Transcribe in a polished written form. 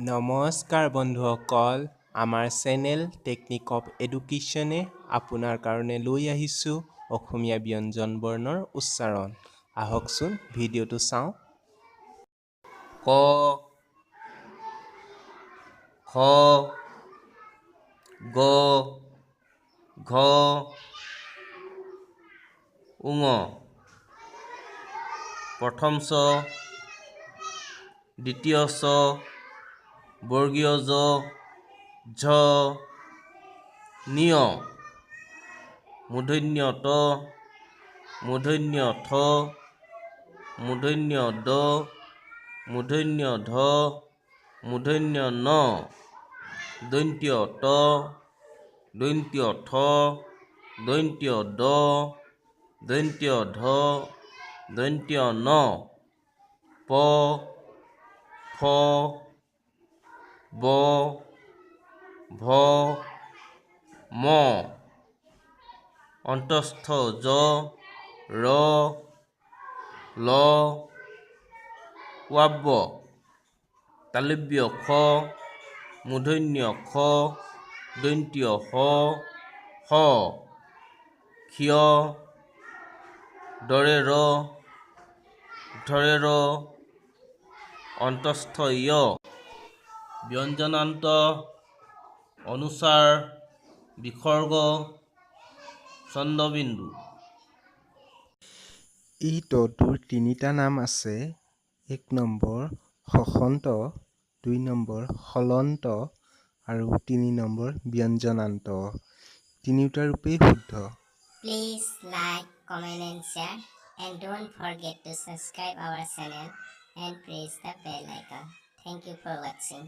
নমস্কাৰ বন্ধুসকল, আমাৰ চেনেল টেকনিক অফ এডুকেশ্যনে আপোনাৰ কাৰণে লৈ আহিছোঁ অসমীয়া ব্যঞ্জন বৰ্ণৰ উচ্চাৰণ। আহকচোন ভিডিঅ'টো চাওঁ। ক খ গ ঘ ঙ প্ৰথম চ দ্বিতীয় চ বৰ্গীয় জ ঝ নিয় মূৰ্ধন্য ট মূৰ্ধন্য ঠ মূৰ্ধন্য ড মূৰ্ধন্য ধ মূৰ্ধন্য ন দন্ত্য ত দন্ত্য ঠ দন্ত্য দ দন্ত্য ধ দন্ত্য ন প ফ ব ভ ম অন্তস্থ জ ৰ ল ৱাব্য তালব্য খ মূৰ্ধন্য খ দন্ত্য হ হ ক্ষীয় দৰে ৰ ধৰে ৰ অন্তস্থ য় ব্যঞ্জনান্ত অনুস্বাৰ বিসৰ্গ চন্দ্ৰবিন্দু। এই তটোৰ তিনিটা নাম আছে। 1 নম্বৰ হসন্ত, 2 নম্বৰ হলন্ত আৰু 3 নম্বৰ ব্যঞ্জনান্ত। তিনিওটা ৰূপেই শুদ্ধ। Please like, comment and share, and don't forget to subscribe our channel and press the bell icon. Thank you for watching.